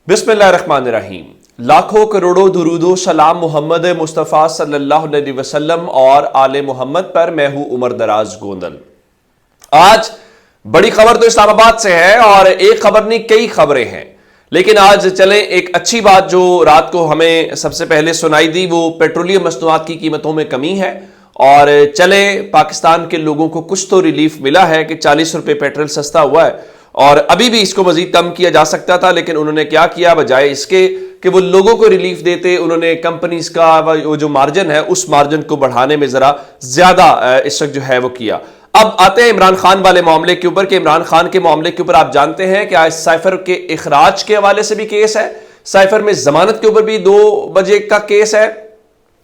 बिस्मिल्लाहिर्रहमानिर्रहीम। लाखों करोड़ों दुरूदो सलाम मोहम्मद मुस्तफ़ा सल्लल्लाहु अलैहि वसल्लम और आले मोहम्मद पर। मैं हूं उमर दराज गोंदल। आज बड़ी खबर तो इस्लामाबाद से है और एक खबर नहीं कई खबरें हैं, लेकिन आज चलें एक अच्छी बात जो रात को हमें सबसे पहले सुनाई दी, वो पेट्रोलियम मसनूआत की कीमतों में कमी है। और चलें पाकिस्तान के लोगों को कुछ तो रिलीफ मिला है कि 40 रुपए पेट्रोल सस्ता हुआ है और अभी भी इसको मजीद कम किया जा सकता था, लेकिन उन्होंने क्या किया, बजाय इसके कि वो लोगों को रिलीफ देते, उन्होंने कंपनीज का वो जो मार्जिन है उस मार्जिन को बढ़ाने में जरा ज्यादा इस वक्त जो है वो किया। अब आते हैं इमरान खान वाले मामले के ऊपर कि इमरान खान के मामले के ऊपर आप जानते हैं कि आज साइफर के इखराज के हवाले से भी केस है, साइफर में जमानत के ऊपर भी 2 बजे का केस है,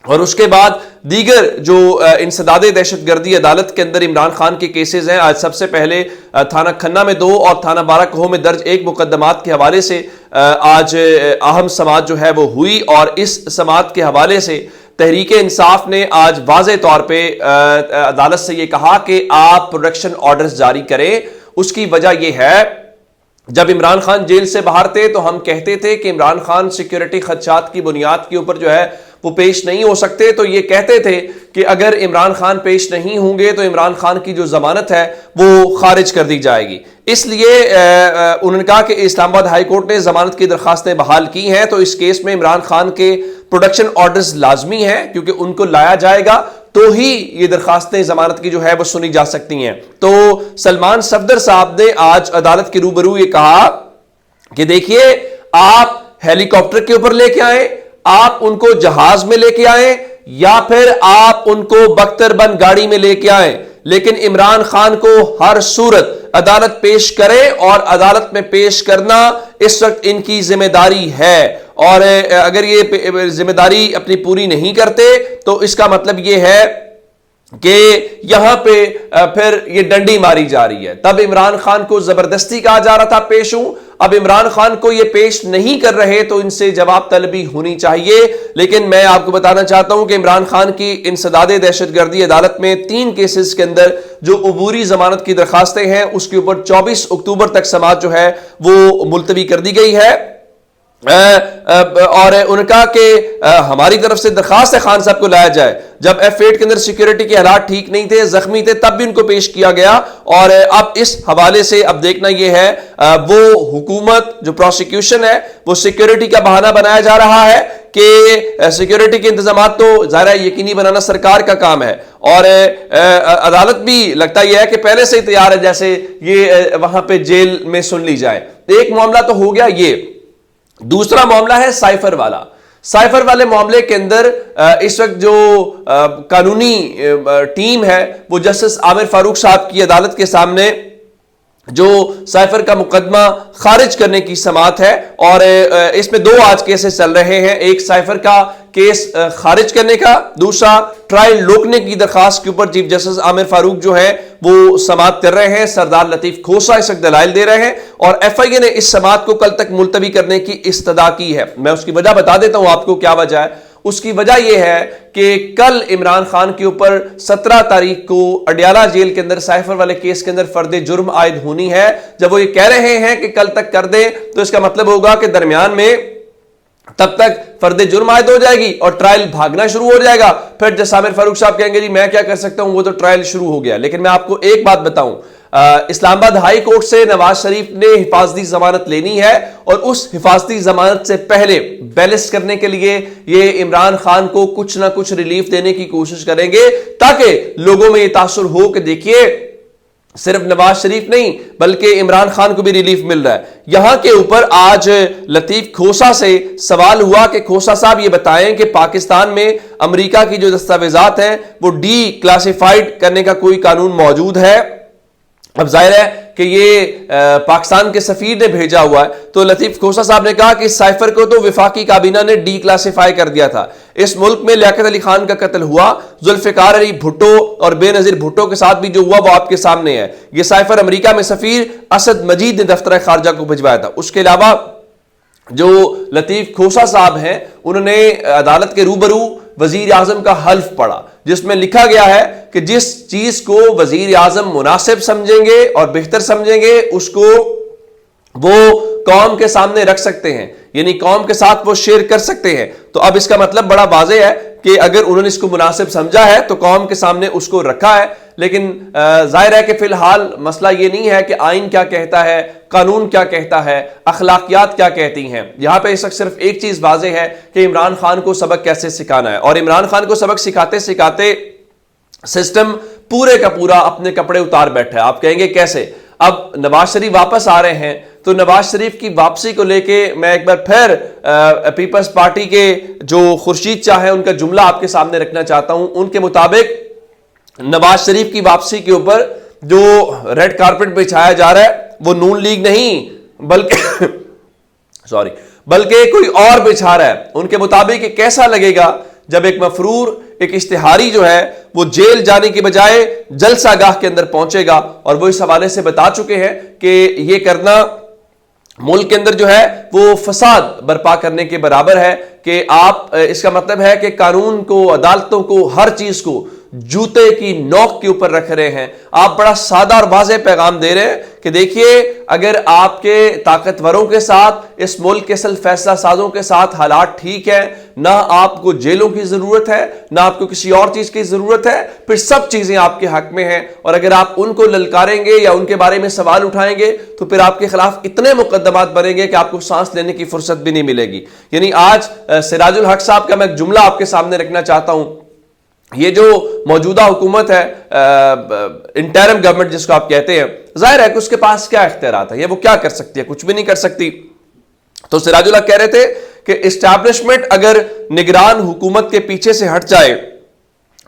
और उसके बाद दीगर जो इंसदादे दहशतगर्दी अदालत के अंदर इमरान खान के केसेस हैं। आज सबसे पहले थाना खन्ना में 2 और थाना बाराकहो में दर्ज 1 मुकदमात के हवाले से आज अहम समाअत जो है वो हुई, और इस समाअत के हवाले से तहरीक इंसाफ ने आज वाज़े तौर पे अदालत से ये कहा कि आप प्रोडक्शन ऑर्डर्स जारी करें। उसकी वजह यह है, जब इमरान खान जेल से बाहर थे तो हम कहते थे कि इमरान खान सिक्योरिटी खदशात की बुनियाद के ऊपर जो है वो पेश नहीं हो सकते, तो ये कहते थे कि अगर इमरान खान पेश नहीं होंगे तो इमरान खान की जो जमानत है वो खारिज कर दी जाएगी। इसलिए उन्होंने कहा कि इस्लामाबाद हाई कोर्ट ने जमानत की दरखास्तें बहाल की हैं, तो इस केस में इमरान खान के प्रोडक्शन ऑर्डर्स लाजमी हैं, क्योंकि उनको लाया जाएगा तो ही ये दरखास्तें जमानत की जो है वो सुनी जा सकती हैं। तो सलमान सफदर साहब ने आज अदालत के रूबरू ये कहा कि देखिए, आप हेलीकॉप्टर के ऊपर लेके आए, आप उनको जहाज में लेके आए, या फिर आप उनको बख्तरबंद गाड़ी में लेके आए, लेकिन इमरान खान को हर सूरत अदालत पेश करे, और अदालत में पेश करना इस वक्त इनकी जिम्मेदारी है। और अगर ये जिम्मेदारी अपनी पूरी नहीं करते तो इसका मतलब ये है कि यहां पे फिर ये डंडी मारी जा रही है। तब इमरान खान को जबरदस्ती कहा जा रहा था पेश हूं, अब इमरान खान को ये पेश नहीं कर रहे तो इनसे जवाब तलबी होनी चाहिए। लेकिन मैं आपको बताना चाहता हूं कि इमरान खान की इंसदादे दहशतगर्दी अदालत में 3 केसेस के अंदर जो अबूरी जमानत की दरखास्तें हैं उसके ऊपर 24 अक्टूबर तक समाअत जो है वो मुलतवी कर दी गई है। और उनका कि हमारी तरफ से दरखास्त है खान साहब को लाया जाए। जब F8 के अंदर सिक्योरिटी के हालात ठीक नहीं थे, जख्मी थे, तब भी उनको पेश किया गया। और अब इस हवाले से अब देखना यह है, वो हुकूमत जो प्रोसिक्यूशन है वो सिक्योरिटी का बहाना बनाया जा रहा है कि सिक्योरिटी के इंतजाम तो ज़ाहिर यकीनी बनाना सरकार का काम है, और अदालत भी लगता यह है कि पहले से ही तैयार है जैसे ये वहां पे जेल में सुन ली जाए। एक मामला तो हो गया ये। दूसरा मामला है साइफर वाला। साइफर वाले मामले के अंदर इस वक्त जो कानूनी टीम है वो जस्टिस आमिर फारूक साहब की अदालत के सामने जो साइफर का मुकदमा खारिज करने की समाअत है, और इसमें 2 आज केसेस चल रहे हैं। एक साइफर का केस खारिज करने का, दूसरा ट्रायल रोकने की दरखास्त के ऊपर चीफ जस्टिस आमिर फारूक जो है वो समाअत कर रहे हैं। सरदार लतीफ खोसा इस वक्त दलाइल दे रहे हैं, और FIA ने इस समाअत को कल तक मुलतवी करने की इस्तदा की है। मैं उसकी वजह बता देता हूं आपको क्या वजह है। उसकी वजह यह है कि कल इमरान खान के ऊपर 17 तारीख को अडियाला जेल के अंदर साइफर वाले केस के अंदर फर्द जुर्म आयद होनी है। जब वो ये कह रहे हैं कि कल तक कर दें, तो इसका मतलब होगा कि दरमियान में तब तक फर्द जुर्म आयद हो जाएगी और ट्रायल भागना शुरू हो जाएगा। फिर जैसे आमिर फारूक साहब कहेंगे जी मैं क्या कर सकता हूं, वो तो ट्रायल शुरू हो गया। लेकिन मैं आपको एक बात बताऊं, इस्लामाबाद हाई कोर्ट से नवाज शरीफ ने हिफाजती जमानत लेनी है, और उस हिफाजती जमानत से पहले बैलेंस करने के लिए ये इमरान खान को कुछ ना कुछ रिलीफ देने की कोशिश करेंगे, ताकि लोगों में ये तासुर हो कि देखिए सिर्फ नवाज शरीफ नहीं बल्कि इमरान खान को भी रिलीफ मिल रहा है। यहां के ऊपर आज लतीफ खोसा से सवाल हुआ कि खोसा साहब ये बताएं कि पाकिस्तान में अमेरिका की जो दस्तावेजात हैं वो डी क्लासिफाइड करने का कोई कानून मौजूद है। अब जाहिर है कि ये पाकिस्तान के सफीर ने भेजा हुआ है, तो लतीफ खोसा साहब ने कहा कि साइफर को तो विफाकी काबीना ने डी क्लासिफाई कर दिया था। इस मुल्क में लियाकत अली खान का कत्ल हुआ, जुल्फिकार अली भुट्टो और बेनजीर भुट्टो के साथ भी जो हुआ वो आपके सामने है। ये साइफर अमेरिका में सफीर असद मजीद ने दफ्तर खारजा को भिजवाया था। उसके अलावा जो लतीफ खोसा साहब हैं उन्होंने अदालत के रूबरू वजीर आजम का हल्फ पढ़ा, जिसमें लिखा गया है कि जिस चीज को वजीर आजम मुनासिब समझेंगे और बेहतर समझेंगे उसको वो قوم کے سامنے رکھ سکتے ہیں، یعنی قوم کے ساتھ وہ شیئر کر سکتے ہیں۔ تو اب اس کا مطلب بڑا واضح ہے کہ اگر انہوں نے اس کو مناسب سمجھا ہے تو قوم کے سامنے اس کو رکھا ہے۔ لیکن ظاہر ہے کہ فی الحال مسئلہ یہ نہیں ہے کہ آئین کیا کہتا ہے، قانون کیا کہتا ہے، اخلاقیات کیا کہتی ہیں۔ یہاں پہ اس وقت صرف ایک چیز واضح ہے کہ عمران خان کو سبق کیسے سکھانا ہے، اور عمران خان کو سبق سکھاتے سکھاتے سسٹم پورے کا پورا اپنے کپڑے اتار بیٹھا ہے۔ آپ کہیں گے کیسے؟ اب نواز شریف واپس آ رہے ہیں تو نواز شریف کی واپسی کو لے کے میں ایک بار پھر پیپلز پارٹی کے جو خورشید چاہ ہیں ان کا جملہ آپ کے سامنے رکھنا چاہتا ہوں۔ ان کے مطابق نواز شریف کی واپسی کے اوپر جو ریڈ کارپٹ بچھایا جا رہا ہے وہ نون لیگ نہیں بلکہ کوئی اور بچھا رہا ہے۔ ان کے مطابق یہ کیسا لگے گا جب ایک مفرور، ایک اشتہاری جو ہے وہ جیل جانے کے بجائے جلسہ گاہ کے اندر پہنچے گا، اور وہ اس حوالے سے بتا چکے ہیں کہ یہ کرنا ملک کے اندر جو ہے وہ فساد برپا کرنے کے برابر ہے، کہ آپ اس کا مطلب ہے کہ قانون کو، عدالتوں کو، ہر چیز کو جوتے کی نوک کے اوپر رکھ رہے ہیں۔ آپ بڑا سادہ اور واضح پیغام دے رہے ہیں کہ دیکھیے اگر آپ کے طاقتوروں کے ساتھ، اس ملک کے اصل فیصلہ سازوں کے ساتھ حالات ٹھیک ہے، نہ آپ کو جیلوں کی ضرورت ہے، نہ آپ کو کسی اور چیز کی ضرورت ہے، پھر سب چیزیں آپ کے حق میں ہیں، اور اگر آپ ان کو للکاریں گے یا ان کے بارے میں سوال اٹھائیں گے تو پھر آپ کے خلاف اتنے مقدمات بنیں گے کہ آپ کو سانس لینے کی فرصت بھی نہیں ملے گی۔ یعنی آج سراج الحق صاحب کا میں ایک جملہ آپ کے سامنے رکھنا چاہتا ہوں۔ یہ جو موجودہ حکومت ہے، انٹرم گورنمنٹ جس کو آپ کہتے ہیں، ظاہر ہے کہ اس کے پاس کیا اختیارات ہیں، یہ وہ کیا کر سکتی ہے؟ کچھ بھی نہیں کر سکتی۔ تو سراج اللہ کہہ رہے تھے کہ اسٹیبلشمنٹ اگر نگران حکومت کے پیچھے سے ہٹ جائے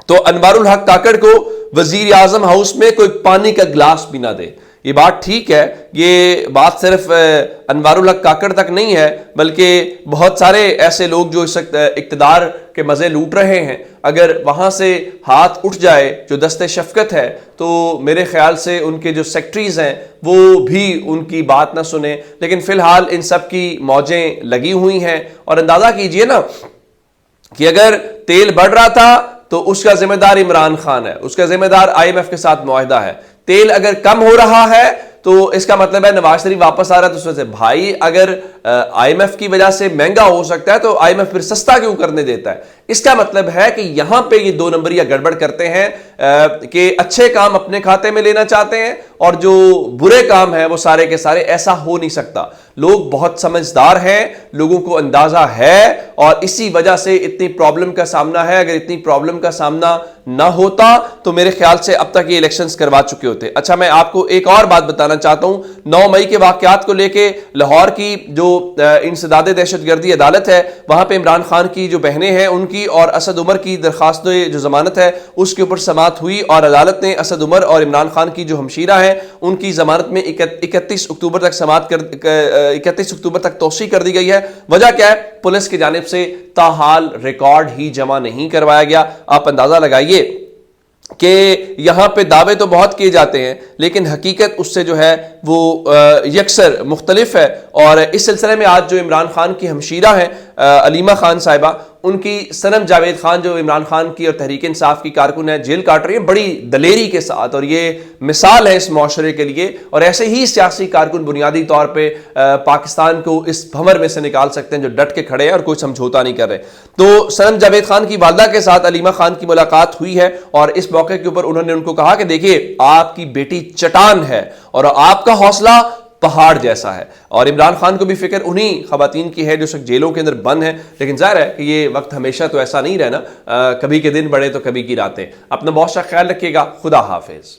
تو انوار الحق کاکڑ کو وزیر اعظم ہاؤس میں کوئی پانی کا گلاس بھی نہ دے۔ یہ بات ٹھیک ہے، یہ بات صرف انوار الحق کاکڑ تک نہیں ہے، بلکہ بہت سارے ایسے لوگ جو اس وقت اقتدار کے مزے لوٹ رہے ہیں، اگر وہاں سے ہاتھ اٹھ جائے جو دست شفقت ہے تو میرے خیال سے ان کے جو سیکٹریز ہیں وہ بھی ان کی بات نہ سنیں۔ لیکن فی الحال ان سب کی موجیں لگی ہوئی ہیں، اور اندازہ کیجئے نا کہ اگر تیل بڑھ رہا تھا تو اس کا ذمہ دار عمران خان ہے، اس کا ذمہ دار IMF کے ساتھ معاہدہ ہے۔ تیل اگر کم ہو رہا ہے تو اس کا مطلب ہے نواز شریف واپس آ رہا ہے، تو اس وجہ سے بھائی اگر IMF کی وجہ سے مہنگا ہو سکتا ہے تو IMF پھر سستا کیوں کرنے دیتا ہے؟ اس کا مطلب ہے کہ یہاں پہ یہ دو نمبریہ گڑبڑ کرتے ہیں کہ اچھے کام اپنے کھاتے میں لینا چاہتے ہیں اور جو برے کام ہیں وہ سارے کے سارے۔ ایسا ہو نہیں سکتا۔ لوگ بہت سمجھدار ہیں، لوگوں کو اندازہ ہے، اور اسی وجہ سے اتنی پرابلم کا سامنا ہے۔ اگر اتنی پرابلم کا سامنا نہ ہوتا تو میرے خیال سے اب تک یہ الیکشنز کروا چکے ہوتے۔ اچھا، میں آپ کو ایک اور بات بتانا چاہتا ہوں۔ 9 مئی کے واقعات کو لے کے لاہور کی جو انسداد دہشت گردی عدالت ہے، وہاں پہ عمران خان کی جو بہنیں ہیں ان کی اور اسد عمر کی درخواست جو ضمانت ہے اس کے اوپر سماعت ہوئی، اور عدالت نے اسد عمر اور عمران خان کی جو ہمشیرہ ہیں ان کی ضمانت میں 31 اکتوبر تک 31 اکتوبر تک توسیع کر دی گئی ہے۔ وجہ کیا ہے؟ پولیس کی جانب سے تاحال ریکارڈ ہی جمع نہیں کروایا گیا۔ آپ اندازہ لگائیے کہ یہاں پہ دعوے تو بہت کیے جاتے ہیں لیکن حقیقت اس سے جو ہے وہ یکسر مختلف ہے۔ اور اس سلسلے میں آج جو عمران خان کی ہمشیرہ ہیں علیمہ خان صاحبہ، ان کی صنم جاوید خان جو عمران خان کی اور تحریک انصاف کی کارکن ہے، جیل کاٹ رہی ہے بڑی دلیری کے ساتھ، اور یہ مثال ہے اس معاشرے کے لیے، اور ایسے ہی سیاسی کارکن بنیادی طور پہ پاکستان کو اس بھنور میں سے نکال سکتے ہیں جو ڈٹ کے کھڑے ہیں اور کوئی سمجھوتا نہیں کر رہے۔ تو صنم جاوید خان کی والدہ کے ساتھ علیمہ خان کی ملاقات ہوئی ہے، اور اس موقع کے اوپر انہوں نے ان کو کہا کہ دیکھیے آپ کی بیٹی چٹان ہے اور آپ کا حوصلہ پہاڑ جیسا ہے، اور عمران خان کو بھی فکر انہی خواتین کی ہے جو جیلوں کے اندر بند ہیں۔ لیکن ظاہر ہے کہ یہ وقت ہمیشہ تو ایسا نہیں رہنا، کبھی کے دن بڑے تو کبھی کی راتیں۔ اپنا بہت سا خیال رکھیے گا۔ خدا حافظ۔